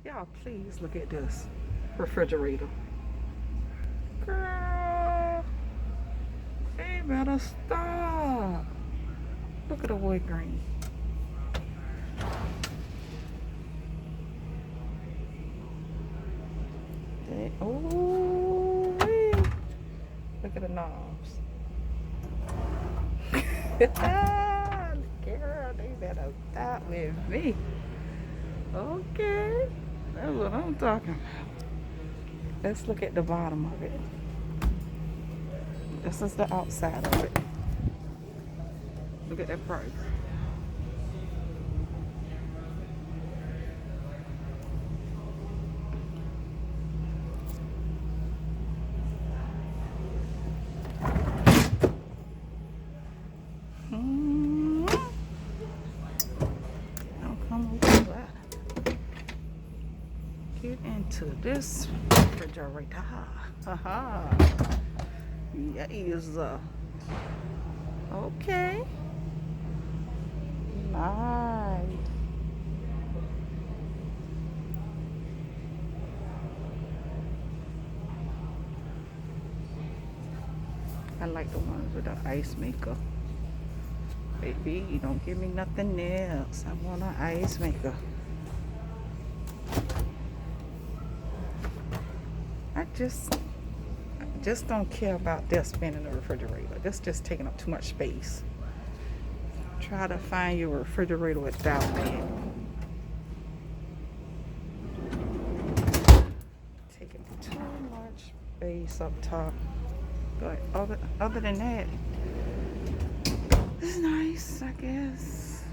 Y'all, please look at this refrigerator. Girl, they better stop. Look at the wood grain. Oh, look at the knobs. Girl, they better stop with me. Okay, that's what I'm talking about. Let's look at the bottom of it. This is the outside of it. Look at that price. I'll come over that. Get into this refrigerator. Haha. Yes. Okay. Nice. I like the ones with the ice maker. Baby, you don't give me nothing else. I want an ice maker. I just don't care about this being in the refrigerator. This just taking up too much space. Try to find your refrigerator without it. Taking too much space up top. But other than that, it's nice, I guess.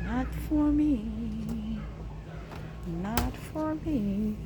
Not for me. Not for me.